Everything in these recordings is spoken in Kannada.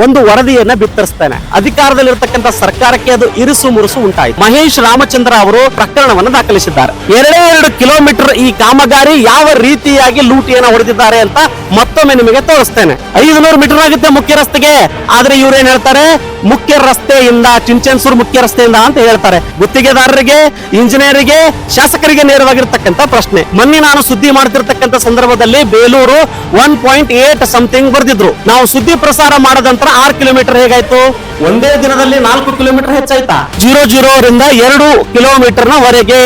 ಒಂದು ವರದಿಯನ್ನ ಬಿತ್ತರಿಸ್ತಾನೆ. ಅಧಿಕಾರದಲ್ಲಿರ್ತಕ್ಕಂಥ ಸರ್ಕಾರಕ್ಕೆ ಅದು ಇರಿಸು ಮುರುಸು ಉಂಟಾಯಿತು. ಮಹೇಶ್ ರಾಮಚಂದ್ರ ಅವರು ಪ್ರಕರಣವನ್ನು ದಾಖಲಿಸಿದ್ದಾರೆ. 2 ಕಿಲೋಮೀಟರ್ ಈ ಕಾಮಗಾರಿ ಯಾವ ರೀತಿಯಾಗಿ ಲೂಟಿಯನ್ನು ಹೊಡೆದಿದ್ದಾರೆ ಅಂತ ಮತ್ತೊಮ್ಮೆ ನಿಮಗೆ ತೋರಿಸ್ತೇನೆ. 500 ಮೀಟರ್ ಆಗುತ್ತೆ ಮುಖ್ಯ ರಸ್ತೆಗೆ, ಆದ್ರೆ ಇವ್ರೇನ್ ಹೇಳ್ತಾರೆ ಮುಖ್ಯ ರಸ್ತೆಯಿಂದ, ಚಿಂಚನ್ಸೂರು ಮುಖ್ಯ ರಸ್ತೆಯಿಂದ ಅಂತ ಹೇಳ್ತಾರೆ. ಗುತ್ತಿಗೆದಾರರಿಗೆ, ಇಂಜಿನಿಯರಿಗೆ, ಶಾಸಕರಿಗೆ ನೇರವಾಗಿರ್ತಕ್ಕಂಥ ಪ್ರಶ್ನೆ. ಮೊನ್ನೆ ನಾನು ಸುದ್ದಿ ಮಾಡ್ತಿರ್ತಕ್ಕಂಥ ಸಂದರ್ಭದಲ್ಲಿ ಬೇಲೂರು 1.8 ಸಮಥಿಂಗ್ ಬರ್ದಿದ್ರು. ನಾವು ಸುದ್ದಿ ಪ್ರಸಾರ ಮಾಡದ ನಂತರ 6 ಕಿಲೋಮೀಟರ್ ಹೇಗಾಯ್ತು? ಒಂದೇ ದಿನದಲ್ಲಿ 4 ಕಿಲೋಮೀಟರ್ ಹೆಚ್ಚಾಯ್ತಾ? 00 ರಿಂದ 2 ಕಿಲೋಮೀಟರ್ ವರೆಗೆ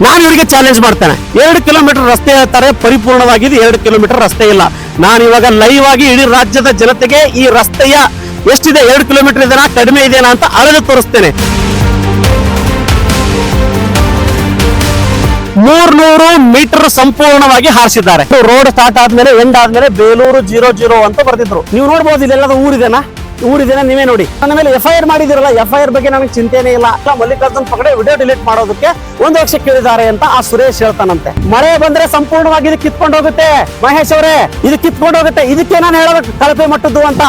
ನಾನು ಇವರಿಗೆ ಚಾಲೆಂಜ್ ಮಾಡ್ತೇನೆ. 2 ಕಿಲೋಮೀಟರ್ ರಸ್ತೆ ಹೇಳ್ತಾರೆ, ಪರಿಪೂರ್ಣವಾಗಿದೆ 2 ಕಿಲೋಮೀಟರ್ ರಸ್ತೆ ಇಲ್ಲ. ನಾನು ಇವಾಗ ಲೈವ್ ಆಗಿ ಇಡೀ ರಾಜ್ಯದ ಜನತೆಗೆ ಈ ರಸ್ತೆಯ ಎಷ್ಟಿದೆ, 2 ಕಿಲೋಮೀಟರ್ ಇದೆನಾ ಕಡಿಮೆ ಇದೆನಾ ಅಂತ ಅಳೆದು ತೋರಿಸ್ತೇನೆ. 300 ಮೀಟರ್ ಸಂಪೂರ್ಣವಾಗಿ ಹಾರಿಸಿದ್ದಾರೆ. ರೋಡ್ ಸ್ಟಾರ್ಟ್ ಆದ್ಮೇಲೆ ಎಂಡ್ ಆದ್ಮೇಲೆ ಬೇಲೂರು 00 ಅಂತ ಬರ್ದಿದ್ರು. ನೀವು ನೋಡ್ಬೋದು ಇಲ್ಲೆಲ್ಲದ ಊರಿದೇನಾ ನೀವೇ ನೋಡಿ. ನನ್ನ ಮೇಲೆ FIR ಮಾಡಿದಿರಲ್ಲ, FIR ಬಗ್ಗೆ ನನಗೆ ಚಿಂತೆನೇ ಇಲ್ಲ. ಮಲ್ಲಿಕಾರ್ಜುನ್ ಪಗಡೆ ವಿಡಿಯೋ ಡಿಲೀಟ್ ಮಾಡೋದಕ್ಕೆ 1 ಲಕ್ಷ ಕೇಳಿದ್ದಾರೆ ಅಂತ ಆ ಸುರೇಶ್ ಹೇಳ್ತಾನಂತೆ. ಮಳೆ ಬಂದ್ರೆ ಸಂಪೂರ್ಣವಾಗಿ ಇದು ಕಿತ್ಕೊಂಡು ಹೋಗುತ್ತೆ. ಮಹೇಶ್ ಅವರೇ, ಇದು ಕಿತ್ಕೊಂಡು ಹೋಗುತ್ತೆ. ಇದಕ್ಕೆ ನಾನು ಹೇಳಬೇಕು ಕಳಪೆ ಮಟ್ಟದ್ದು ಅಂತ.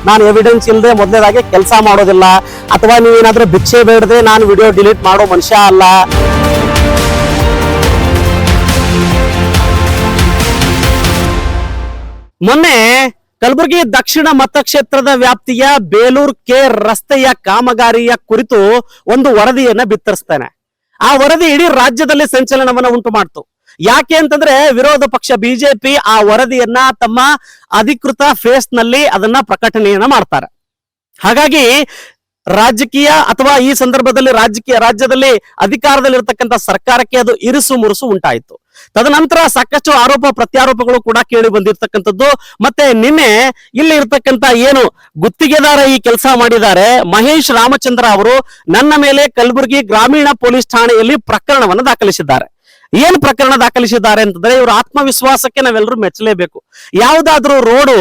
ನಾನು ಎವಿಡೆನ್ಸ್ ಇಲ್ಲದೆ ಮೊದಲನೇದಾಗಿ ಕೆಲಸ ಮಾಡೋದಿಲ್ಲ, ಅಥವಾ ನೀವೇನಾದ್ರೂ ಭಿಕ್ಷೆ ಬೇಡದೆ ನಾನು ವಿಡಿಯೋ ಡಿಲೀಟ್ ಮಾಡೋ ಮನುಷ್ಯ ಅಲ್ಲ. ಮೊನ್ನೆ ಕಲಬುರಗಿ ದಕ್ಷಿಣ ಮತಕ್ಷೇತ್ರದ ವ್ಯಾಪ್ತಿಯ ಬೇಲೂರು ಕೆ ರಸ್ತೆಯ ಕಾಮಗಾರಿಯ ಕುರಿತು ಒಂದು ವರದಿಯನ್ನ ಬಿತ್ತರಿಸ್ತಾನೆ. ಆ ವರದಿ ಇಡೀ ರಾಜ್ಯದಲ್ಲಿ ಸಂಚಲನವನ್ನ ಉಂಟು ಮಾಡ್ತು. ಯಾಕೆ ಅಂತಂದ್ರೆ ವಿರೋಧ ಪಕ್ಷ ಬಿಜೆಪಿ ಆ ವರದಿಯನ್ನ ತಮ್ಮ ಅಧಿಕೃತ ಫೇಸ್ ನಲ್ಲಿ ಅದನ್ನ ಪ್ರಕಟಣೆಯನ್ನ ಮಾಡ್ತಾರೆ. ಹಾಗಾಗಿ ರಾಜಕೀಯ ಅಥವಾ ಈ ಸಂದರ್ಭದಲ್ಲಿ ರಾಜ್ಯದಲ್ಲಿ ಅಧಿಕಾರದಲ್ಲಿರ್ತಕ್ಕಂಥ ಸರ್ಕಾರಕ್ಕೆ ಅದು ಇರಿಸು ಮುರುಸು ಉಂಟಾಯಿತು. ತದನಂತರ ಸಾಕಷ್ಟು ಆರೋಪ ಪ್ರತ್ಯಾರೋಪಗಳು ಕೂಡ ಕೇಳಿ ಬಂದಿರತಕ್ಕಂಥದ್ದು. ಮತ್ತೆ ನಿನ್ನೆ ಇಲ್ಲಿ ಇರ್ತಕ್ಕಂಥ ಏನು ಗುತ್ತಿಗೆದಾರ ಈ ಕೆಲಸ ಮಾಡಿದ್ದಾರೆ ಮಹೇಶ್ ರಾಮಚಂದ್ರ ಅವರು ನನ್ನ ಮೇಲೆ ಕಲಬುರಗಿ ಗ್ರಾಮೀಣ ಪೊಲೀಸ್ ಠಾಣೆಯಲ್ಲಿ ಪ್ರಕರಣವನ್ನು ದಾಖಲಿಸಿದ್ದಾರೆ. ಏನ್ ಪ್ರಕರಣ ದಾಖಲಿಸಿದ್ದಾರೆ ಅಂತಂದ್ರೆ ಇವ್ರ ಆತ್ಮವಿಶ್ವಾಸಕ್ಕೆ ನಾವೆಲ್ಲರೂ ಮೆಚ್ಚಲೇಬೇಕು. ಯಾವ್ದಾದ್ರೂ ರೋಡು,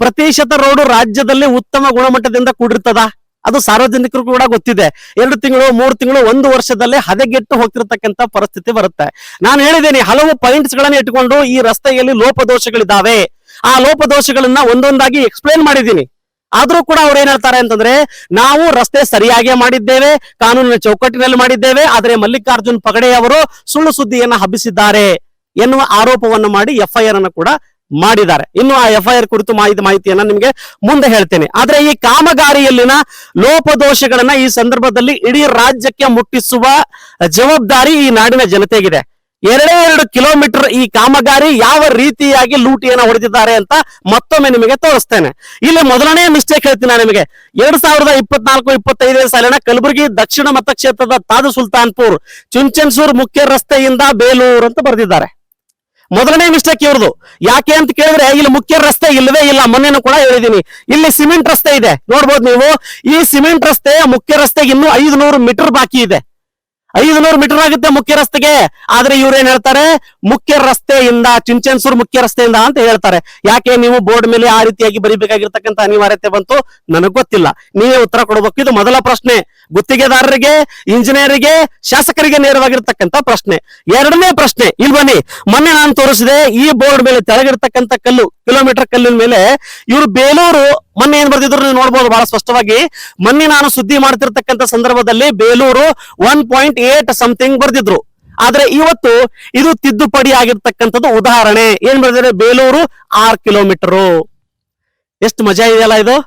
ಪ್ರತಿಶತ ರೋಡು ರಾಜ್ಯದಲ್ಲಿ ಉತ್ತಮ ಗುಣಮಟ್ಟದಿಂದ ಕೂಡಿರ್ತದ? ಅದು ಸಾರ್ವಜನಿಕರು ಕೂಡ ಗೊತ್ತಿದೆ. 2 ತಿಂಗಳು, 3 ತಿಂಗಳು, 1 ವರ್ಷದಲ್ಲೇ ಹದಗೆಟ್ಟು ಹೋಗ್ತಿರ್ತಕ್ಕಂಥ ಪರಿಸ್ಥಿತಿ ಬರುತ್ತೆ. ನಾನು ಹೇಳಿದ್ದೇನೆ, ಹಲವು ಪಾಯಿಂಟ್ಸ್ ಗಳನ್ನ ಇಟ್ಕೊಂಡು ಈ ರಸ್ತೆಯಲ್ಲಿ ಲೋಪದೋಷಗಳಿದ್ದಾವೆ. ಆ ಲೋಪದೋಷಗಳನ್ನ ಒಂದೊಂದಾಗಿ ಎಕ್ಸ್ಪ್ಲೇನ್ ಮಾಡಿದ್ದೀನಿ. ಆದ್ರೂ ಕೂಡ ಅವ್ರು ಏನ್ ಹೇಳ್ತಾರೆ ಅಂತಂದ್ರೆ ನಾವು ರಸ್ತೆ ಸರಿಯಾಗಿ ಮಾಡಿದ್ದೇವೆ, ಕಾನೂನಿನ ಚೌಕಟ್ಟಿನಲ್ಲಿ ಮಾಡಿದ್ದೇವೆ, ಆದ್ರೆ ಮಲ್ಲಿಕಾರ್ಜುನ್ ಪಗಡೆ ಅವರು ಸುಳ್ಳು ಸುದ್ದಿಯನ್ನ ಹಬ್ಬಿಸಿದ್ದಾರೆ ಎನ್ನುವ ಆರೋಪವನ್ನು ಮಾಡಿ FIR ಅನ್ನು ಕೂಡ ಮಾಡಿದ್ದಾರೆ. ಇನ್ನು ಆ FIR ಕುರಿತು ಮಾಹಿತಿಯನ್ನ ನಿಮ್ಗೆ ಮುಂದೆ ಹೇಳ್ತೇನೆ. ಆದ್ರೆ ಈ ಕಾಮಗಾರಿಯಲ್ಲಿನ ಲೋಪದೋಷಗಳನ್ನ ಈ ಸಂದರ್ಭದಲ್ಲಿ ಇಡೀ ರಾಜ್ಯಕ್ಕೆ ಮುಟ್ಟಿಸುವ ಜವಾಬ್ದಾರಿ ಈ ನಾಡಿನ ಜನತೆಗಿದೆ. 2 ಕಿಲೋಮೀಟರ್ ಈ ಕಾಮಗಾರಿ ಯಾವ ರೀತಿಯಾಗಿ ಲೂಟಿಯನ್ನು ಹೊಡೆದಿದ್ದಾರೆ ಅಂತ ಮತ್ತೊಮ್ಮೆ ನಿಮಗೆ ತೋರಿಸ್ತೇನೆ. ಇಲ್ಲಿ ಮೊದಲನೇ ಮಿಸ್ಟೇಕ್ ಹೇಳ್ತೀನಿ ನಾನು ನಿಮಗೆ. 2024-25 ಸಾಲಿನ ಕಲಬುರಗಿ ದಕ್ಷಿಣ ಮತಕ್ಷೇತ್ರದ ತಾಜ್ ಸುಲ್ತಾನ್ಪುರ್ ಚುಂಚನ್ಸೂರ್ ಮುಖ್ಯ ರಸ್ತೆಯಿಂದ ಬೇಲೂರು ಅಂತ ಬರೆದಿದ್ದಾರೆ. ಮೊದಲನೇ ಮಿಸ್ಟೇಕ್ ಇವ್ರದು. ಯಾಕೆ ಅಂತ ಕೇಳಿದ್ರೆ ಇಲ್ಲಿ ಮುಖ್ಯ ರಸ್ತೆ ಇಲ್ಲವೇ ಇಲ್ಲ. ಮೊನ್ನೆನೂ ಕೂಡ ಹೇಳಿದೀನಿ, ಇಲ್ಲಿ ಸಿಮೆಂಟ್ ರಸ್ತೆ ಇದೆ ನೋಡ್ಬೋದು ನೀವು. ಈ ಸಿಮೆಂಟ್ ರಸ್ತೆ ಮುಖ್ಯ ರಸ್ತೆಗೆ ಇನ್ನೂ 500 ಮೀಟರ್ ಬಾಕಿ ಇದೆ. 500 ಮೀಟರ್ ಆಗುತ್ತೆ ಮುಖ್ಯ ರಸ್ತೆಗೆ. ಆದ್ರೆ ಇವ್ರೇನ್ ಹೇಳ್ತಾರೆ ಮುಖ್ಯ ರಸ್ತೆಯಿಂದ, ಚಿಂಚನ್ಸೂರು ಮುಖ್ಯ ರಸ್ತೆಯಿಂದ ಅಂತ ಹೇಳ್ತಾರೆ. ಯಾಕೆ ನೀವು ಬೋರ್ಡ್ ಮೇಲೆ ಆ ರೀತಿಯಾಗಿ ಬರೀಬೇಕಾಗಿರ್ತಕ್ಕಂಥ ಅನಿವಾರ್ಯತೆ ಬಂತು? ನನಗ್ ಗೊತ್ತಿಲ್ಲ, ನೀವೇ ಉತ್ತರ ಕೊಡಬೇಕು. ಇದು ಮೊದಲ ಪ್ರಶ್ನೆ. ಗುತ್ತಿಗೆದಾರರಿಗೆ, ಇಂಜಿನಿಯರಿಗೆ, ಶಾಸಕರಿಗೆ ನೇರವಾಗಿರ್ತಕ್ಕಂಥ ಪ್ರಶ್ನೆ. 2ನೇ ಪ್ರಶ್ನೆ, ಇಲ್ಲಿ ಬನ್ನಿ. ಮೊನ್ನೆ ನಾನು ತೋರಿಸಿದೆ ಈ ಬೋರ್ಡ್ ಮೇಲೆ ತೆಳಗಿರ್ತಕ್ಕಂಥ ಕಿಲೋಮೀಟರ್ ಕಲ್ಲಿನ ಮೇಲೆ ಇವರು ಬೇಲೂರು ಮೊನ್ನೆ ಏನ್ ಬರ್ದಿದ್ರು ನೀವು ನೋಡ್ಬೋದು ಬಹಳ ಸ್ಪಷ್ಟವಾಗಿ. ಮೊನ್ನೆ ನಾನು ಸುದ್ದಿ ಮಾಡ್ತಿರ್ತಕ್ಕಂಥ ಸಂದರ್ಭದಲ್ಲಿ ಬೇಲೂರು 1.8 ಸಮಥಿಂಗ್ ಬರ್ದಿದ್ರು. ಆದ್ರೆ ಇವತ್ತು ಇದು ತಿದ್ದುಪಡಿ ಆಗಿರ್ತಕ್ಕಂಥದ್ದು. ಉದಾಹರಣೆ ಏನ್ ಬರ್ದಿದೆ, ಬೇಲೂರು 6 ಕಿಲೋಮೀಟರು. ಎಷ್ಟು ಮಜಾ ಇದೆಯಲ್ಲ ಇದು.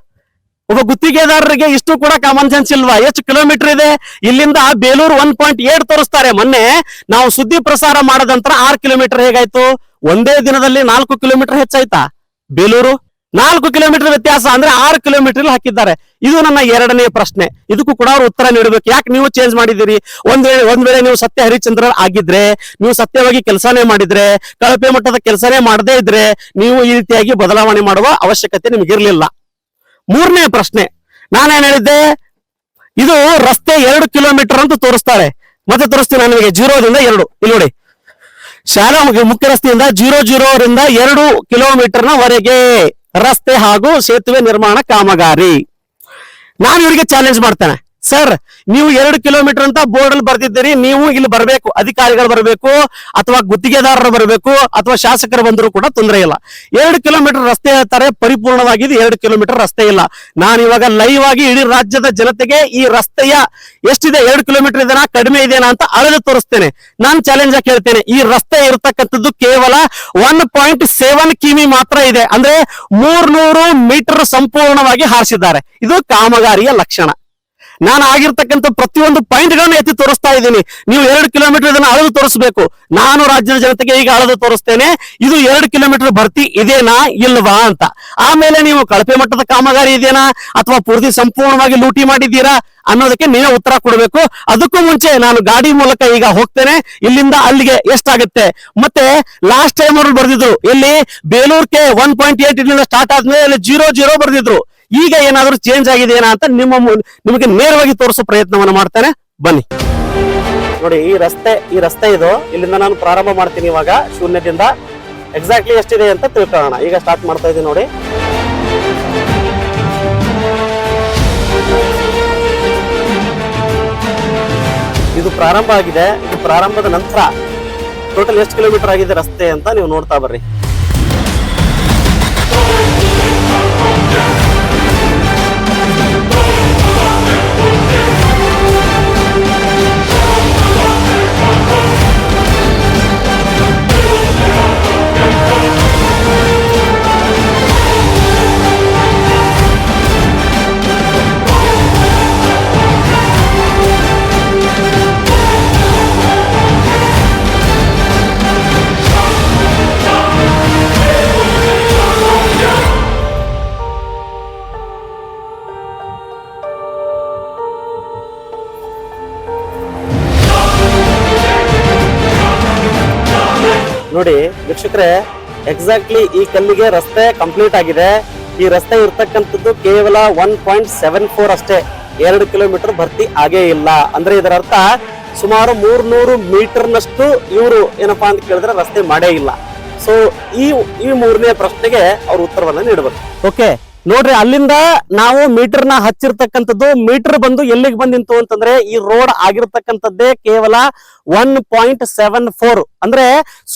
ಒಬ್ಬ ಗುತ್ತಿಗೆದಾರರಿಗೆ ಇಷ್ಟು ಕೂಡ ಕಾಮನ್ ಸೆನ್ಸ್ ಇಲ್ವಾ? ಎಷ್ಟು ಕಿಲೋಮೀಟರ್ ಇದೆ ಇಲ್ಲಿಂದ ಬೇಲೂರು? 1.8 ತೋರಿಸ್ತಾರೆ. ಮೊನ್ನೆ ನಾವು ಸುದ್ದಿ ಪ್ರಸಾರ ಮಾಡದ ನಂತರ 6 ಕಿಲೋಮೀಟರ್ ಹೇಗಾಯ್ತು? ಒಂದೇ ದಿನದಲ್ಲಿ 4 ಕಿಲೋಮೀಟರ್ ಹೆಚ್ಚಾಯ್ತಾ? ಬೇಲೂರು 4 ಕಿಲೋಮೀಟರ್ ವ್ಯತ್ಯಾಸ ಅಂದ್ರೆ 6 ಕಿಲೋಮೀಟರ್ ಹಾಕಿದ್ದಾರೆ. ಇದು ನನ್ನ 2ನೇ ಪ್ರಶ್ನೆ. ಇದಕ್ಕೂ ಕೂಡ ಅವ್ರು ಉತ್ತರ ನೀಡಬೇಕು. ಯಾಕೆ ನೀವು ಚೇಂಜ್ ಮಾಡಿದಿರಿ? ಒಂದ್ ವೇಳೆ ನೀವು ಸತ್ಯ ಹರಿಶ್ಚಂದ್ರ ಆಗಿದ್ರೆ, ನೀವು ಸತ್ಯವಾಗಿ ಕೆಲಸನೇ ಮಾಡಿದ್ರೆ, ಕಳಪೆ ಮಟ್ಟದ ಕೆಲಸನೇ ಮಾಡದೇ ಇದ್ರೆ ನೀವು ಈ ರೀತಿಯಾಗಿ ಬದಲಾವಣೆ ಮಾಡುವ ಅವಶ್ಯಕತೆ ನಿಮಗಿರ್ಲಿಲ್ಲ. 3ನೇ ಪ್ರಶ್ನೆ, ನಾನೇನ್ ಹೇಳಿದ್ದೆ, ಇದು ರಸ್ತೆ 2 ಕಿಲೋಮೀಟರ್ ಅಂತ ತೋರಿಸ್ತಾರೆ. ಮತ್ತೆ ತೋರಿಸ್ತೀನಿ ನಾನು ನಿಮಗೆ. 0 ರಿಂದ 2 ಇಲ್ಲಿ ನೋಡಿ, ಶಾಲಾ ಮುಖ್ಯ ರಸ್ತೆಯಿಂದ 00 ರಿಂದ 2 ಕಿಲೋಮೀಟರ್ನ ವರೆಗೆ ರಸ್ತೆ ಹಾಗೂ ಸೇತುವೆ ನಿರ್ಮಾಣ ಕಾಮಗಾರಿ. ನಾನು ಇವರಿಗೆ ಚಾಲೆಂಜ್ ಮಾಡ್ತೇನೆ. ಸರ್ ನೀವು 2 ಕಿಲೋಮೀಟರ್ ಅಂತ ಬೋರ್ಡ್ ಅಲ್ಲಿ ಬರ್ತಿದ್ದೀರಿ, ನೀವು ಇಲ್ಲಿ ಬರಬೇಕು, ಅಧಿಕಾರಿಗಳು ಬರಬೇಕು ಅಥವಾ ಗುತ್ತಿಗೆದಾರರು ಬರಬೇಕು ಅಥವಾ ಶಾಸಕರು ಬಂದರೂ ಕೂಡ ತೊಂದರೆ ಇಲ್ಲ. 2 ಕಿಲೋಮೀಟರ್ ರಸ್ತೆ ಹೇಳ್ತಾರೆ, ಪರಿಪೂರ್ಣವಾಗಿದೆ 2 ಕಿಲೋಮೀಟರ್ ರಸ್ತೆ ಇಲ್ಲ. ನಾನು ಇವಾಗ ಲೈವ್ ಆಗಿ ಇಡೀ ರಾಜ್ಯದ ಜನತೆಗೆ ಈ ರಸ್ತೆಯ ಎಷ್ಟಿದೆ, 2 ಕಿಲೋಮೀಟರ್ ಇದೆನಾ ಕಡಿಮೆ ಇದೆನಾ ಅಂತ ಅಳೆದು ತೋರಿಸ್ತೇನೆ. ನಾನು ಚಾಲೆಂಜ್ ಆಗಿ ಹೇಳ್ತೇನೆ, ಈ ರಸ್ತೆ ಇರತಕ್ಕಂಥದ್ದು ಕೇವಲ 1.7 ಕಿಮಿ ಮಾತ್ರ ಇದೆ, ಅಂದ್ರೆ 300 ಮೀಟರ್ ಸಂಪೂರ್ಣವಾಗಿ ಹಾರಿಸಿದ್ದಾರೆ. ಇದು ಕಾಮಗಾರಿಯ ಲಕ್ಷಣ. ನಾನು ಆಗಿರ್ತಕ್ಕಂಥ ಪ್ರತಿಯೊಂದು ಪಾಯಿಂಟ್ ಗಳನ್ನ ಎತ್ತಿ ತೋರಿಸ್ತಾ ಇದ್ದೀನಿ. ನೀವು 2 ಕಿಲೋಮೀಟರ್ ಇದನ್ನ ಅಳೆದು ತೋರಿಸಬೇಕು. ನಾನು ರಾಜ್ಯದ ಜನತೆಗೆ ಈಗ ಅಳೆದು ತೋರಿಸ್ತೇನೆ, ಇದು 2 ಕಿಲೋಮೀಟರ್ ಭರ್ತಿ ಇದೇನಾ ಇಲ್ವಾ ಅಂತ. ಆಮೇಲೆ ನೀವು ಕಳಪೆ ಮಟ್ಟದ ಕಾಮಗಾರಿ ಇದೆನಾ ಅಥವಾ ಪೂರ್ತಿ ಸಂಪೂರ್ಣವಾಗಿ ಲೂಟಿ ಮಾಡಿದ್ದೀರಾ ಅನ್ನೋದಕ್ಕೆ ನೀವೇ ಉತ್ತರ ಕೊಡಬೇಕು. ಅದಕ್ಕೂ ಮುಂಚೆ ನಾನು ಗಾಡಿ ಮೂಲಕ ಈಗ ಹೋಗ್ತೇನೆ, ಇಲ್ಲಿಂದ ಅಲ್ಲಿಗೆ ಎಷ್ಟಾಗುತ್ತೆ. ಮತ್ತೆ ಲಾಸ್ಟ್ ಟೈಮ್ ಅವರು ಬರ್ದಿದ್ರು, ಎಲ್ಲಿ ಬೇಲೂರ್ಗೆ 1.8 ಇಲ್ಲಿಂದ ಸ್ಟಾರ್ಟ್ ಆದ್ಮೇಲೆ 0.0 ಬರ್ದಿದ್ರು. ಈಗ ಏನಾದ್ರೂ ಚೇಂಜ್ ಆಗಿದೆ ಏನಾ ಅಂತ ನಿಮಗೆ ನೇರವಾಗಿ ತೋರಿಸೋ ಪ್ರಯತ್ನವನ್ನ ಮಾಡ್ತೇನೆ, ಬನ್ನಿ ನೋಡಿ. ಈ ರಸ್ತೆ ಇದು, ಇಲ್ಲಿಂದ ನಾನು ಪ್ರಾರಂಭ ಮಾಡ್ತೀನಿ ಇವಾಗ ಶೂನ್ಯದಿಂದ. ಎಕ್ಸಾಕ್ಟ್ಲಿ ಎಷ್ಟಿದೆ ಅಂತ ತಿಳ್ಕೊಳ್ಳೋಣ. ಈಗ ಸ್ಟಾರ್ಟ್ ಮಾಡ್ತಾ ಇದ್ದೀನಿ ನೋಡಿ. ಇದು ಪ್ರಾರಂಭ ಆಗಿದೆ. ಇದು ಪ್ರಾರಂಭದ ನಂತರ ಟೋಟಲ್ ಎಷ್ಟು ಕಿಲೋಮೀಟರ್ ಆಗಿದೆ ರಸ್ತೆ ಅಂತ ನೀವು ನೋಡ್ತಾ ಬರ್ರಿ. ನೋಡಿ ವೀಕ್ಷಕರೇ, ಎಕ್ಸಾಕ್ಟ್ಲಿ ಈ ಕಲ್ಲಿಗೆ ರಸ್ತೆ ಕಂಪ್ಲೀಟ್ ಆಗಿದೆ. ಈ ರಸ್ತೆ ಇರ್ತಕ್ಕಂಥದ್ದು ಕೇವಲ 1.74 ಅಷ್ಟೇ, 2 ಕಿಲೋಮೀಟರ್ ಭರ್ತಿ ಆಗೇ ಇಲ್ಲ. ಅಂದ್ರೆ ಇದರ ಅರ್ಥ ಸುಮಾರು 300 ಮೀಟರ್ನಷ್ಟು ಇವರು ಏನಪ್ಪಾ ಅಂತ ಕೇಳಿದ್ರೆ ರಸ್ತೆ ಮಾಡೇ ಇಲ್ಲ. ಸೊ ಈ ಮೂರನೇ ಪ್ರಶ್ನೆಗೆ ಅವ್ರು ಉತ್ತರವನ್ನ ನೀಡಬೇಕು. ಓಕೆ ನೋಡ್ರಿ, ಅಲ್ಲಿಂದ ನಾವು ಮೀಟರ್ನ ಹಚ್ಚಿರ್ತಕ್ಕಂಥದ್ದು. ಮೀಟರ್ ಬಂದು ಎಲ್ಲಿಗೆ ಬಂದಿತ್ತು ಅಂತಂದ್ರೆ ಈ ರೋಡ್ ಆಗಿರ್ತಕ್ಕಂಥದ್ದೇ ಕೇವಲ 1.74, ಅಂದ್ರೆ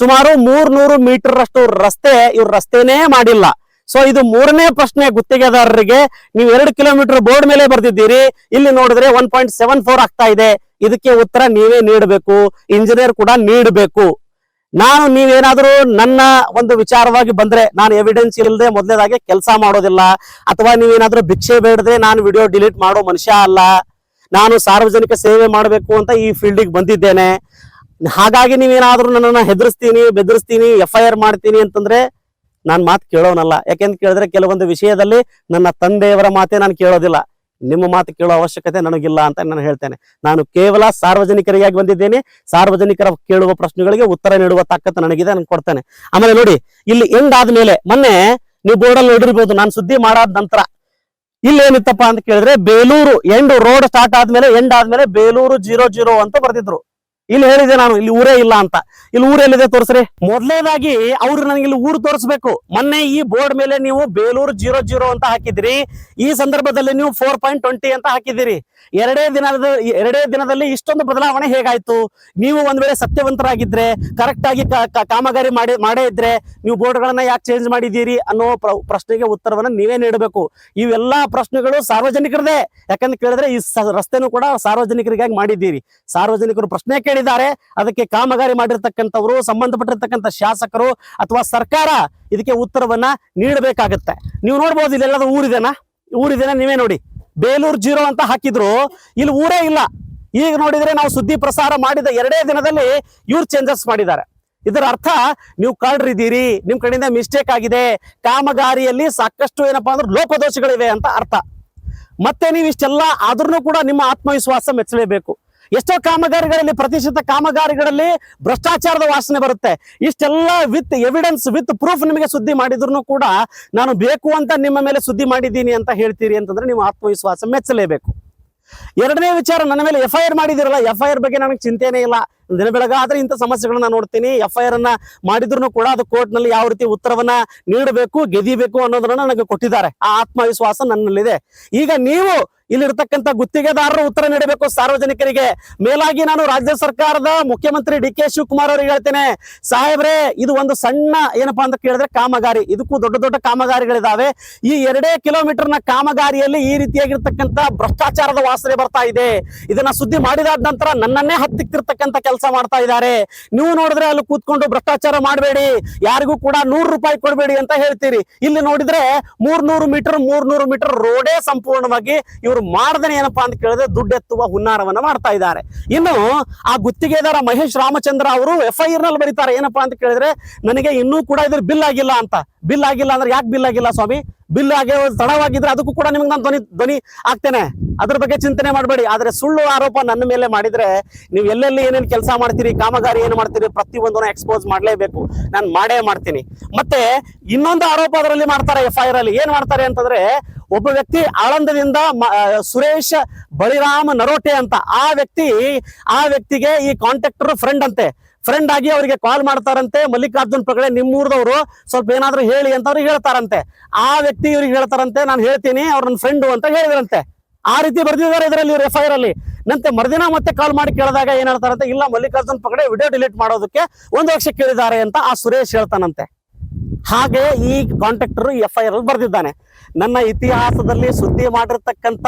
ಸುಮಾರು 300 ಮೀಟರ್ ಅಷ್ಟು ರಸ್ತೆ ಇವ್ರು ರಸ್ತೆನೇ ಮಾಡಿಲ್ಲ. ಸೊ ಇದು ಮೂರನೇ ಪ್ರಶ್ನೆ ಗುತ್ತಿಗೆದಾರರಿಗೆ. ನೀವು 2 ಕಿಲೋಮೀಟರ್ ಬೋರ್ಡ್ ಮೇಲೆ ಬರ್ತಿದ್ದೀರಿ, ಇಲ್ಲಿ ನೋಡಿದ್ರೆ 1.74 ಆಗ್ತಾ ಇದೆ. ಇದಕ್ಕೆ ಉತ್ತರ ನೀವೇ ನೀಡಬೇಕು, ಇಂಜಿನಿಯರ್ ಕೂಡ ನೀಡಬೇಕು. ನಾನು ನೀವೇನಾದ್ರೂ ನನ್ನ ಒಂದು ವಿಚಾರವಾಗಿ ಬಂದ್ರೆ ನಾನು ಎವಿಡೆನ್ಸ್ ಇಲ್ಲದೆ ಮೊದಲನೇದಾಗಿ ಕೆಲಸ ಮಾಡೋದಿಲ್ಲ. ಅಥವಾ ನೀವೇನಾದ್ರೂ ಭಿಕ್ಷೆ ಬೇಡದೆ ನಾನು ವಿಡಿಯೋ ಡಿಲೀಟ್ ಮಾಡೋ ಮನುಷ್ಯ ಅಲ್ಲ. ನಾನು ಸಾರ್ವಜನಿಕ ಸೇವೆ ಮಾಡಬೇಕು ಅಂತ ಈ ಫೀಲ್ಡಿಗೆ ಬಂದಿದ್ದೇನೆ. ಹಾಗಾಗಿ ನೀವೇನಾದ್ರೂ ನನ್ನನ್ನು ಹೆದರ್ಸ್ತೀನಿ, ಬೆದರ್ಸ್ತೀನಿ, FIR ಮಾಡ್ತೀನಿ ಅಂತಂದ್ರೆ ನಾನು ಮಾತು ಕೇಳೋನಲ್ಲ. ಯಾಕೆಂತ ಕೇಳಿದ್ರೆ ಕೆಲವೊಂದು ವಿಷಯದಲ್ಲಿ ನನ್ನ ತಂದೆಯವರ ಮಾತೇ ನಾನು ಕೇಳೋದಿಲ್ಲ. ನಿಮ್ಮ ಮಾತು ಕೇಳೋ ಅವಶ್ಯಕತೆ ನನಗಿಲ್ಲ ಅಂತ ನಾನು ಹೇಳ್ತೇನೆ. ನಾನು ಕೇವಲ ಸಾರ್ವಜನಿಕರಿಗಾಗಿ ಬಂದಿದ್ದೇನೆ. ಸಾರ್ವಜನಿಕರ ಕೇಳುವ ಪ್ರಶ್ನೆಗಳಿಗೆ ಉತ್ತರ ನೀಡುವ ತಾಕತ್ತು ನನಗಿದೆ, ನಾನು ಕೊಡ್ತೇನೆ. ಆಮೇಲೆ ನೋಡಿ, ಇಲ್ಲಿ ಎಂಡ್ ಆದ್ಮೇಲೆ ಮೊನ್ನೆ ನೀವು ಬೋರ್ಡಲ್ಲಿ ನೋಡಿರ್ಬೋದು, ನಾನು ಸುದ್ದಿ ಮಾಡಾದ ನಂತರ ಇಲ್ಲಿ ಏನಿತ್ತಪ್ಪ ಅಂತ ಕೇಳಿದ್ರೆ ಬೇಲೂರು ಎಂಡ್ ರೋಡ್ ಸ್ಟಾರ್ಟ್ ಆದ್ಮೇಲೆ ಎಂಡ್ ಆದ್ಮೇಲೆ ಬೇಲೂರು 00 ಅಂತ ಬರ್ತಿದ್ರು. ಇಲ್ಲಿ ಹೇಳಿದೆ ನಾನು, ಇಲ್ಲಿ ಊರೇ ಇಲ್ಲ ಅಂತ. ಇಲ್ಲಿ ಊರೆಲ್ಲಿದೆ ತೋರಿಸ್ರಿ. ಮೊದಲನೇದಾಗಿ ಅವ್ರು ನನಗೆ ಇಲ್ಲಿ ಊರು ತೋರಿಸ್ಬೇಕು. ಮೊನ್ನೆ ಈ ಬೋರ್ಡ್ ಮೇಲೆ ನೀವು ಬೇಲೂರು 00 ಅಂತ ಹಾಕಿದಿರಿ. ಈ ಸಂದರ್ಭದಲ್ಲಿ ನೀವು 4.20 ಅಂತ ಹಾಕಿದಿರಿ. ಎರಡೇ ದಿನದಲ್ಲಿ ಇಷ್ಟೊಂದು ಬದಲಾವಣೆ ಹೇಗಾಯ್ತು? ನೀವು ಒಂದ್ ವೇಳೆ ಸತ್ಯವಂತರಾಗಿದ್ರೆ, ಕರೆಕ್ಟ್ ಆಗಿ ಕಾಮಗಾರಿ ಮಾಡೇ ಇದ್ರೆ ನೀವು ಬೋರ್ಡ್ ಗಳನ್ನ ಯಾಕೆ ಚೇಂಜ್ ಮಾಡಿದ್ದೀರಿ ಅನ್ನೋ ಪ್ರಶ್ನೆಗೆ ಉತ್ತರವನ್ನ ನೀವೇ ನೀಡಬೇಕು. ಇವೆಲ್ಲಾ ಪ್ರಶ್ನೆಗಳು ಸಾರ್ವಜನಿಕರದೇ. ಯಾಕಂತ ಕೇಳಿದ್ರೆ ಈ ರಸ್ತೆನೂ ಕೂಡ ಸಾರ್ವಜನಿಕರಿಗಾಗಿ ಮಾಡಿದ್ದೀರಿ. ಸಾರ್ವಜನಿಕರು ಪ್ರಶ್ನೆ ಕೇಳಿದ್ದಾರೆ, ಅದಕ್ಕೆ ಕಾಮಗಾರಿ ಮಾಡಿರ್ತಕ್ಕಂಥವ್ರು, ಸಂಬಂಧಪಟ್ಟಿರ್ತಕ್ಕಂಥ ಶಾಸಕರು ಅಥವಾ ಸರ್ಕಾರ ಇದಕ್ಕೆ ಉತ್ತರವನ್ನ ನೀಡಬೇಕಾಗತ್ತೆ. ನೀವು ನೋಡ್ಬೋದು, ಇಲ್ಲೆಲ್ಲದ ಊರಿದೇನಾ ನೀವೇ ನೋಡಿ. ಬೇಲೂರು 0 ಅಂತ ಹಾಕಿದ್ರು, ಇಲ್ಲಿ ಊರೇ ಇಲ್ಲ. ಈಗ ನೋಡಿದ್ರೆ ನಾವು ಸುದ್ದಿ ಪ್ರಸಾರ ಮಾಡಿದ 2 ದಿನದಲ್ಲಿ ಇವ್ರು ಚೇಂಜಸ್ ಮಾಡಿದ್ದಾರೆ. ಇದರ ಅರ್ಥ ನೀವು ಕಳ್ರಿದ್ದೀರಿ, ನಿಮ್ ಕಡೆಯಿಂದ ಮಿಸ್ಟೇಕ್ ಆಗಿದೆ, ಕಾಮಗಾರಿಯಲ್ಲಿ ಸಾಕಷ್ಟು ಏನಪ್ಪಾ ಅಂದ್ರೆ ಲೋಪದೋಷಗಳಿವೆ ಅಂತ ಅರ್ಥ. ಮತ್ತೆ ನೀವು ಇಷ್ಟೆಲ್ಲ ಆದ್ರೂ ಕೂಡ ನಿಮ್ಮ ಆತ್ಮವಿಶ್ವಾಸ ಮೆಚ್ಚಲೇಬೇಕು. ಎಷ್ಟೋ ಕಾಮಗಾರಿಗಳಲ್ಲಿ, ಪ್ರತಿಷ್ಠಿತ ಕಾಮಗಾರಿಗಳಲ್ಲಿ ಭ್ರಷ್ಟಾಚಾರದ ವಾಸನೆ ಬರುತ್ತೆ. ಇಷ್ಟೆಲ್ಲ ವಿತ್ ಎವಿಡೆನ್ಸ್, ವಿತ್ ಪ್ರೂಫ್ ನಿಮಗೆ ಸುದ್ದಿ ಮಾಡಿದ್ರು ಕೂಡ ನಾನು ಬೇಕು ಅಂತ ನಿಮ್ಮ ಮೇಲೆ ಸುದ್ದಿ ಮಾಡಿದ್ದೀನಿ ಅಂತ ಹೇಳ್ತೀರಿ ಅಂತಂದ್ರೆ ನೀವು ಆತ್ಮವಿಶ್ವಾಸ ಮೆಚ್ಚಲೇಬೇಕು. ಎರಡನೇ ವಿಚಾರ, ನನ್ನ ಮೇಲೆ FIR ಮಾಡಿದಿರಲ್ಲ, FIR ಬಗ್ಗೆ ನನಗೆ ಚಿಂತೆನೇ ಇಲ್ಲ. ದಿನ ಬೆಳಗಾದ್ರೆ ಇಂಥ ಸಮಸ್ಯೆಗಳನ್ನ ನೋಡ್ತೀನಿ. FIR ಅನ್ನ ಮಾಡಿದ್ರು ಕೂಡ ಅದು ಕೋರ್ಟ್ ನಲ್ಲಿ ಯಾವ ರೀತಿ ಉತ್ತರವನ್ನ ನೀಡಬೇಕು, ಗೆದಿಬೇಕು ಅನ್ನೋದನ್ನ ನನಗೆ ಕೊಟ್ಟಿದ್ದಾರೆ. ಆ ಆತ್ಮವಿಶ್ವಾಸ ನನ್ನಲ್ಲಿದೆ. ಈಗ ನೀವು ಇಲ್ಲಿರ್ತಕ್ಕಂಥ ಗುತ್ತಿಗೆದಾರರು ಉತ್ತರ ನೀಡಬೇಕು ಸಾರ್ವಜನಿಕರಿಗೆ. ಮೇಲಾಗಿ ನಾನು ರಾಜ್ಯ ಸರ್ಕಾರದ ಮುಖ್ಯಮಂತ್ರಿ DK ಶಿವಕುಮಾರ್ ಅವರಿಗೆ ಹೇಳ್ತೇನೆ, ಸಾಹೇಬ್ರೆ ಇದು ಒಂದು ಸಣ್ಣ ಏನಪ್ಪಾ ಅಂತ ಕೇಳಿದ್ರೆ ಕಾಮಗಾರಿ, ಇದಕ್ಕೂ ದೊಡ್ಡ ದೊಡ್ಡ ಕಾಮಗಾರಿಗಳಿದಾವೆ. ಈ 2 ಕಿಲೋಮೀಟರ್ನ ಕಾಮಗಾರಿಯಲ್ಲಿ ಈ ರೀತಿಯಾಗಿರ್ತಕ್ಕಂಥ ಭ್ರಷ್ಟಾಚಾರದ ವಾಸನೆ ಬರ್ತಾ ಇದೆ. ಇದನ್ನ ಸುದ್ದಿ ಮಾಡಿದಾದ ನಂತರ ನನ್ನನ್ನೇ ಹತ್ತಿಕ್ತಿರ್ತಕ್ಕಂಥ ಕೆಲಸ ಮಾಡ್ತಾ ಇದ್ದಾರೆ. ನೀವು ನೋಡಿದ್ರೆ ಅಲ್ಲಿ ಕೂತ್ಕೊಂಡು ಭ್ರಷ್ಟಾಚಾರ ಮಾಡಬೇಡಿ, ಯಾರಿಗೂ ಕೂಡ 100 ರೂಪಾಯಿ ಕೊಡಬೇಡಿ ಅಂತ ಹೇಳ್ತೀರಿ. ಇಲ್ಲಿ ನೋಡಿದ್ರೆ 300 ಮೀಟರ್ ರೋಡೇ ಸಂಪೂರ್ಣವಾಗಿ ಇವರು ಮಾಡ್ದೇನೆ ಏನಪ್ಪಾ ಅಂತ ಕೇಳಿದ್ರೆ ದುಡ್ಡೆತ್ತುವ ಹುನ್ನಾರವನ್ನ ಮಾಡ್ತಾ ಇದ್ದಾರೆ. ಇನ್ನು ಆ ಗುತ್ತಿಗೆದಾರ ಮಹೇಶ್ ರಾಮಚಂದ್ರ ಅವರು FIR ನಲ್ಲಿ ಬರೀತಾರೆ ಏನಪ್ಪಾ ಅಂತ ಕೇಳಿದ್ರೆ, ನನಗೆ ಇನ್ನೂ ಕೂಡ ಇದ್ರ ಬಿಲ್ ಆಗಿಲ್ಲ ಅಂತ. ಬಿಲ್ ಆಗಿಲ್ಲ ಅಂದ್ರೆ ಯಾಕೆ ಬಿಲ್ ಆಗಿಲ್ಲ ಸ್ವಾಮಿ? ಬಿಲ್ ಆಗಿ ತಡವಾಗಿದ್ರೆ ಅದಕ್ಕೂ ಕೂಡ ನಿಮ್ಗೆ ನಾನು ಧ್ವನಿ ಆಗ್ತೇನೆ, ಅದ್ರ ಬಗ್ಗೆ ಚಿಂತನೆ ಮಾಡಬೇಡಿ. ಆದ್ರೆ ಸುಳ್ಳು ಆರೋಪ ನನ್ನ ಮೇಲೆ ಮಾಡಿದ್ರೆ ನೀವು ಎಲ್ಲೆಲ್ಲಿ ಏನೇನು ಕೆಲಸ ಮಾಡ್ತೀರಿ, ಕಾಮಗಾರಿ ಏನು ಮಾಡ್ತೀರಿ, ಪ್ರತಿಯೊಂದನ್ನು ಎಕ್ಸ್ಪೋಸ್ ಮಾಡಲೇಬೇಕು. ನಾನು ಮಾಡೇ ಮಾಡ್ತೀನಿ. ಮತ್ತೆ ಇನ್ನೊಂದು ಆರೋಪ ಅದರಲ್ಲಿ ಮಾಡ್ತಾರೆ FIR ಅಲ್ಲಿ. ಏನ್ ಮಾಡ್ತಾರೆ ಅಂತಂದ್ರೆ, ಒಬ್ಬ ವ್ಯಕ್ತಿ ಆಳಂದದಿಂದ ಸುರೇಶ್ ಬಳಿರಾಮ್ ನರೋಟೆ ಅಂತ ಆ ವ್ಯಕ್ತಿಗೆ ಈ ಕಾಂಟ್ರಾಕ್ಟರ್ ಫ್ರೆಂಡ್ ಅಂತೆ. ಫ್ರೆಂಡ್ ಆಗಿ ಅವರಿಗೆ ಕಾಲ್ ಮಾಡ್ತಾರಂತೆ, ಮಲ್ಲಿಕಾರ್ಜುನ್ ಪಗಡೆ ನಿಮ್ಮೂರ್ದವರು ಸ್ವಲ್ಪ ಏನಾದ್ರು ಹೇಳಿ ಅಂತ ಅವ್ರಿಗೆ ಹೇಳ್ತಾರಂತೆ. ಆ ವ್ಯಕ್ತಿ ಇವ್ರಿಗೆ ಹೇಳ್ತಾರಂತೆ, ನಾನು ಹೇಳ್ತೀನಿ ಅವ್ರ ನನ್ನ ಫ್ರೆಂಡು ಅಂತ ಹೇಳಿದ್ರಂತೆ. ಆ ರೀತಿ ಬರ್ದಿದ್ದಾರೆ ಇದರಲ್ಲಿ FIR ಅಲ್ಲಿ. ನಂತೆ ಮರುದಿನ ಮತ್ತೆ ಕಾಲ್ ಮಾಡಿ ಕೇಳಿದಾಗ ಏನ್ ಹೇಳ್ತಾರಂತೆ, ಇಲ್ಲ ಮಲ್ಲಿಕಾರ್ಜುನ್ ಪಗಡೆ ವಿಡಿಯೋ ಡಿಲೀಟ್ ಮಾಡೋದಕ್ಕೆ 1 ವರ್ಷ ಕೇಳಿದ್ದಾರೆ ಅಂತ ಆ ಸುರೇಶ್ ಹೇಳ್ತಾನಂತೆ. ಹಾಗೆ ಈ ಕಾಂಟ್ರಾಕ್ಟರ್ FIR ಅಲ್ಲಿ ಬರ್ದಿದ್ದಾನೆ. ನನ್ನ ಇತಿಹಾಸದಲ್ಲಿ ಸುದ್ದಿ ಮಾಡಿರ್ತಕ್ಕಂಥ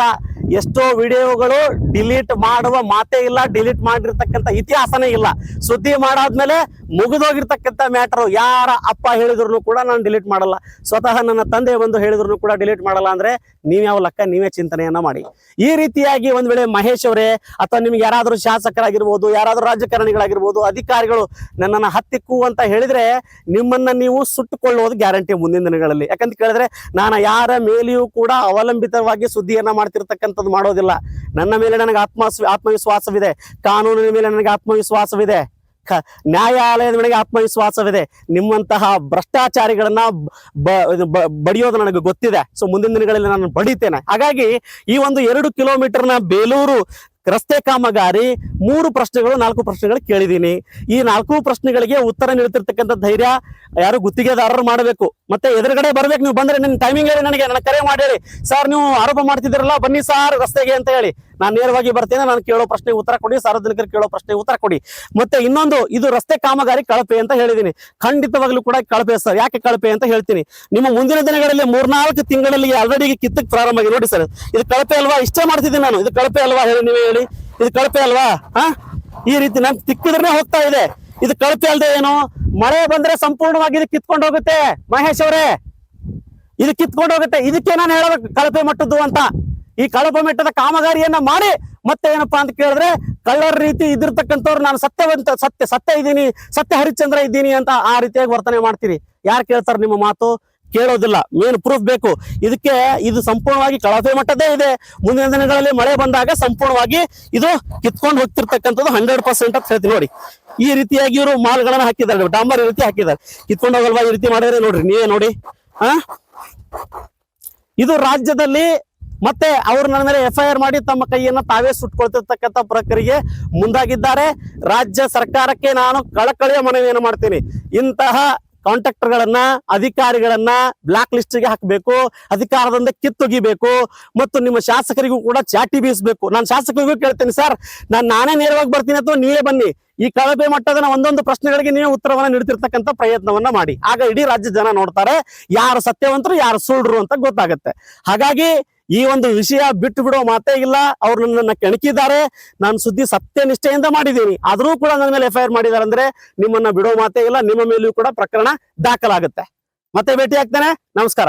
ಎಷ್ಟೋ ವಿಡಿಯೋಗಳು ಡಿಲೀಟ್ ಮಾಡುವ ಮಾತೇ ಇಲ್ಲ, ಡಿಲೀಟ್ ಮಾಡಿರ್ತಕ್ಕಂಥ ಇತಿಹಾಸನೇ ಇಲ್ಲ. ಸುದ್ದಿ ಮಾಡಾದ್ಮೇಲೆ ಮುಗಿದೋಗಿರ್ತಕ್ಕಂಥ ಮ್ಯಾಟರ್ ಯಾರ ಅಪ್ಪ ಹೇಳಿದ್ರು ಕೂಡ ನಾನು ಡಿಲೀಟ್ ಮಾಡಲ್ಲ, ಸ್ವತಃ ನನ್ನ ತಂದೆ ಬಂದು ಹೇಳಿದ್ರು ಕೂಡ ಡಿಲೀಟ್ ಮಾಡಲ್ಲ. ಅಂದ್ರೆ ನೀವ್ಯಾವ ಲೆಕ್ಕ, ನೀವೇ ಚಿಂತನೆಯನ್ನ ಮಾಡಿ. ಈ ರೀತಿಯಾಗಿ ಒಂದ್ ವೇಳೆ ಮಹೇಶ್ ಅವರೇ ಅಥವಾ ನಿಮ್ಗೆ ಯಾರಾದ್ರೂ ಶಾಸಕರಾಗಿರ್ಬೋದು, ಯಾರಾದ್ರೂ ರಾಜಕಾರಣಿಗಳಾಗಿರ್ಬೋದು, ಅಧಿಕಾರಿಗಳು ನನ್ನನ್ನು ಹತ್ತಿಕ್ಕು ಅಂತ ಹೇಳಿದ್ರೆ ನಿಮ್ಮನ್ನ ನೀವು ಸುಟ್ಟುಕೊಳ್ಳುವುದು ಗ್ಯಾರಂಟಿ ಮುಂದಿನ ದಿನಗಳಲ್ಲಿ. ಯಾಕಂತ ಕೇಳಿದ್ರೆ ನಾನು ಯಾರ ಮೇಲೆಯೂ ಕೂಡ ಅವಲಂಬಿತವಾಗಿ ಸುದ್ದಿಯನ್ನ ಮಾಡ್ತಿರ್ತಕ್ಕಂಥದ್ದು ಮಾಡೋದಿಲ್ಲ. ನನ್ನ ಮೇಲೆ ನನಗೆ ಆತ್ಮವಿಶ್ವಾಸವಿದೆ, ಕಾನೂನಿನ ಮೇಲೆ ನನಗೆ ಆತ್ಮವಿಶ್ವಾಸವಿದೆ, ನ್ಯಾಯಾಲಯದ ಮೇಲೆ ಆತ್ಮವಿಶ್ವಾಸವಿದೆ. ನಿಮ್ಮಂತಹ ಭ್ರಷ್ಟಾಚಾರಿಗಳನ್ನ ಬಡಿಯೋದು ನನಗೆ ಗೊತ್ತಿದೆ. ಸೊ ಮುಂದಿನ ದಿನಗಳಲ್ಲಿ ನಾನು ಬಡಿತೇನೆ. ಹಾಗಾಗಿ ಈ ಒಂದು 2 ಕಿಲೋಮೀಟರ್ನ ಬೇಲೂರು ರಸ್ತೆ ಕಾಮಗಾರಿ 3 ಪ್ರಶ್ನೆಗಳು 4 ಪ್ರಶ್ನೆಗಳು ಕೇಳಿದೀನಿ. ಈ 4 ಪ್ರಶ್ನೆಗಳಿಗೆ ಉತ್ತರ ನೀಡುತ್ತಿರ್ತಕ್ಕಂಥ ಧೈರ್ಯ ಯಾರು ಗುತ್ತಿಗೆದಾರರು ಮಾಡಬೇಕು. ಮತ್ತೆ ಎದುರುಗಡೆ ಬರ್ಬೇಕು. ನೀವು ಬಂದ್ರೆ ನಿನ್ನ ಟೈಮಿಂಗ್ ಹೇಳಿ, ನನ್ನ ಕರೆ ಮಾಡಿ ಹೇಳಿ, ಸರ್ ನೀವು ಆರೋಪ ಮಾಡ್ತಿದ್ದೀರಲ್ಲ ಬನ್ನಿ ಸಾರ್ ರಸ್ತೆಗೆ ಅಂತ ಹೇಳಿ. ನಾನು ನೇರವಾಗಿ ಬರ್ತೇನೆ, ನಾನು ಕೇಳೋ ಪ್ರಶ್ನೆಗೆ ಉತ್ತರ ಕೊಡಿ, ಸಾರ್ವಜನಿಕರು ಕೇಳೋ ಪ್ರಶ್ನೆಗೆ ಉತ್ತರ ಕೊಡಿ. ಮತ್ತೆ ಇನ್ನೊಂದು, ಇದು ರಸ್ತೆ ಕಾಮಗಾರಿ ಕಳಪೆ ಅಂತ ಹೇಳಿದೀನಿ. ಖಂಡಿತವಾಗ್ಲೂ ಕೂಡ ಕಳಪೆ ಸರ್. ಯಾಕೆ ಕಳಪೆ ಅಂತ ಹೇಳ್ತೀನಿ. ನಿಮ್ಮ ಮುಂದಿನ ದಿನಗಳಲ್ಲಿ 3-4 ತಿಂಗಳಲ್ಲಿ ಆಲ್ರೆಡಿ ಕಿತ್ತಕ್ಕೆ ಪ್ರಾರಂಭ ಆಗಿ ನೋಡಿ ಸರ್. ಇದು ಕಳಪೆ ಅಲ್ವಾ? ಇಷ್ಟೇ ಮಾಡ್ತಿದ್ದೀನಿ ನಾನು. ಇದು ಕಳಪೆ ಅಲ್ವಾ ಹೇಳಿ, ನೀವೇ ಹೇಳಿ. ಇದು ಕಳಪೆ ಅಲ್ವಾ? ಈ ರೀತಿ ನಾನು ತಿಕ್ಕಿದ್ರೆ ಹೋಗ್ತಾ ಇದೆ. ಇದು ಕಳಪೆ ಅಲ್ಲದೆ ಏನು? ಮಳೆ ಬಂದ್ರೆ ಸಂಪೂರ್ಣವಾಗಿ ಇದು ಕಿತ್ಕೊಂಡು ಹೋಗುತ್ತೆ ಮಹೇಶ್ ಅವರೇ, ಇದು ಕಿತ್ಕೊಂಡು ಹೋಗುತ್ತೆ. ಇದಕ್ಕೆ ನಾನು ಹೇಳೋದು ಕಳಪೆ ಮಟ್ಟದ್ದು ಅಂತ. ಈ ಕಳಪೆ ಮಟ್ಟದ ಕಾಮಗಾರಿಯನ್ನ ಮಾಡಿ ಮತ್ತೆ ಏನಪ್ಪಾ ಅಂತ ಕೇಳಿದ್ರೆ ಕಳ್ಳರ ರೀತಿ ಇದಿರ್ತಕ್ಕಂಥವ್ರು ನಾನು ಸತ್ಯ ಇದ್ದೀನಿ, ಸತ್ಯ ಹರಿಶ್ಚಂದ್ರ ಇದ್ದೀನಿ ಅಂತ ಆ ರೀತಿಯಾಗಿ ವರ್ತನೆ ಮಾಡ್ತೀರಿ. ಯಾರು ಕೇಳ್ತಾರೆ ನಿಮ್ಮ ಮಾತು? ಕೇಳೋದಿಲ್ಲ. ಮೇನ್ ಪ್ರೂಫ್ ಬೇಕು ಇದಕ್ಕೆ. ಇದು ಸಂಪೂರ್ಣವಾಗಿ ಕಳಪೆ ಮಟ್ಟದೇ ಇದೆ. ಮುಂದಿನ ದಿನಗಳಲ್ಲಿ ಮಳೆ ಬಂದಾಗ ಸಂಪೂರ್ಣವಾಗಿ ಇದು ಕಿತ್ಕೊಂಡು ಹೋಗ್ತಿರ್ತಕ್ಕಂಥದ್ದು 100% ಅಂತ ಹೇಳ್ತೀನಿ. ನೋಡಿ ಈ ರೀತಿಯಾಗಿ ಇವರು ಮಾಲ್ಗಳನ್ನ ಹಾಕಿದ್ದಾರೆ, ಡಾಂಬರ್ ರೀತಿ ಹಾಕಿದ್ದಾರೆ. ಕಿತ್ಕೊಂಡು ಹೋಗಲ್ವಾ? ಈ ರೀತಿ ಮಾಡಿದ್ರೆ ನೋಡ್ರಿ, ನೀವೇ ನೋಡಿ. ಇದು ರಾಜ್ಯದಲ್ಲಿ ಮತ್ತೆ ಅವರು ನನ್ನ ಮೇಲೆ FIR ಮಾಡಿ ತಮ್ಮ ಕೈಯನ್ನ ತಾವೇ ಸುಟ್ಕೊಳ್ತಿರ್ತಕ್ಕಂಥ ಪ್ರಕ್ರಿಯೆಗೆ ಮುಂದಾಗಿದ್ದಾರೆ. ರಾಜ್ಯ ಸರ್ಕಾರಕ್ಕೆ ನಾನು ಕಳಕಳಿಯ ಮನವಿಯನ್ನು ಮಾಡ್ತೀನಿ. ಇಂತಹ ಕಾಂಟ್ರಾಕ್ಟರ್ಗಳನ್ನ, ಅಧಿಕಾರಿಗಳನ್ನ ಬ್ಲಾಕ್ ಲಿಸ್ಟ್ಗೆ ಹಾಕಬೇಕು, ಅಧಿಕಾರದಿಂದ ಕಿತ್ತೊಗಿಬೇಕು, ಮತ್ತು ನಿಮ್ಮ ಶಾಸಕರಿಗೂ ಕೂಡ ಚಾಟಿ ಬೀಸಬೇಕು. ನಾನು ಶಾಸಕರಿಗೂ ಕೇಳ್ತೇನೆ, ಸರ್ ನಾನೇ ನೇರವಾಗಿ ಬರ್ತೀನಿ ಅಥವಾ ನೀವೇ ಬನ್ನಿ. ಈ ಕಳಪೆ ಮಟ್ಟದ ಒಂದೊಂದು ಪ್ರಶ್ನೆಗಳಿಗೆ ನೀವೇ ಉತ್ತರವನ್ನ ನೀಡ್ತಿರ್ತಕ್ಕಂಥ ಪ್ರಯತ್ನವನ್ನ ಮಾಡಿ. ಆಗ ಇಡೀ ರಾಜ್ಯ ಜನ ನೋಡ್ತಾರೆ ಯಾರು ಸತ್ಯವಂತರು ಯಾರು ಸುಳ್ಳು ಅಂತ ಗೊತ್ತಾಗುತ್ತೆ. ಹಾಗಾಗಿ ಈ ಒಂದು ವಿಷಯ ಬಿಟ್ಟು ಬಿಡೋ ಮಾತೇ ಇಲ್ಲ. ಅವ್ರು ನನ್ನನ್ನ ಕೆಣಕಿದ್ದಾರೆ. ನಾನು ಸುದ್ದಿ ಸತ್ಯ ನಿಷ್ಠೆಯಿಂದ ಮಾಡಿದ್ದೀನಿ, ಆದ್ರೂ ಕೂಡ ನನ್ನ ಮೇಲೆ FIR ಮಾಡಿದ್ದಾರೆ ಅಂದ್ರೆ ನಿಮ್ಮನ್ನ ಬಿಡೋ ಮಾತೇ ಇಲ್ಲ. ನಿಮ್ಮ ಮೇಲೂ ಕೂಡ ಪ್ರಕರಣ ದಾಖಲಾಗುತ್ತೆ. ಮತ್ತೆ ಭೇಟಿ ಆಗ್ತೇನೆ. ನಮಸ್ಕಾರ.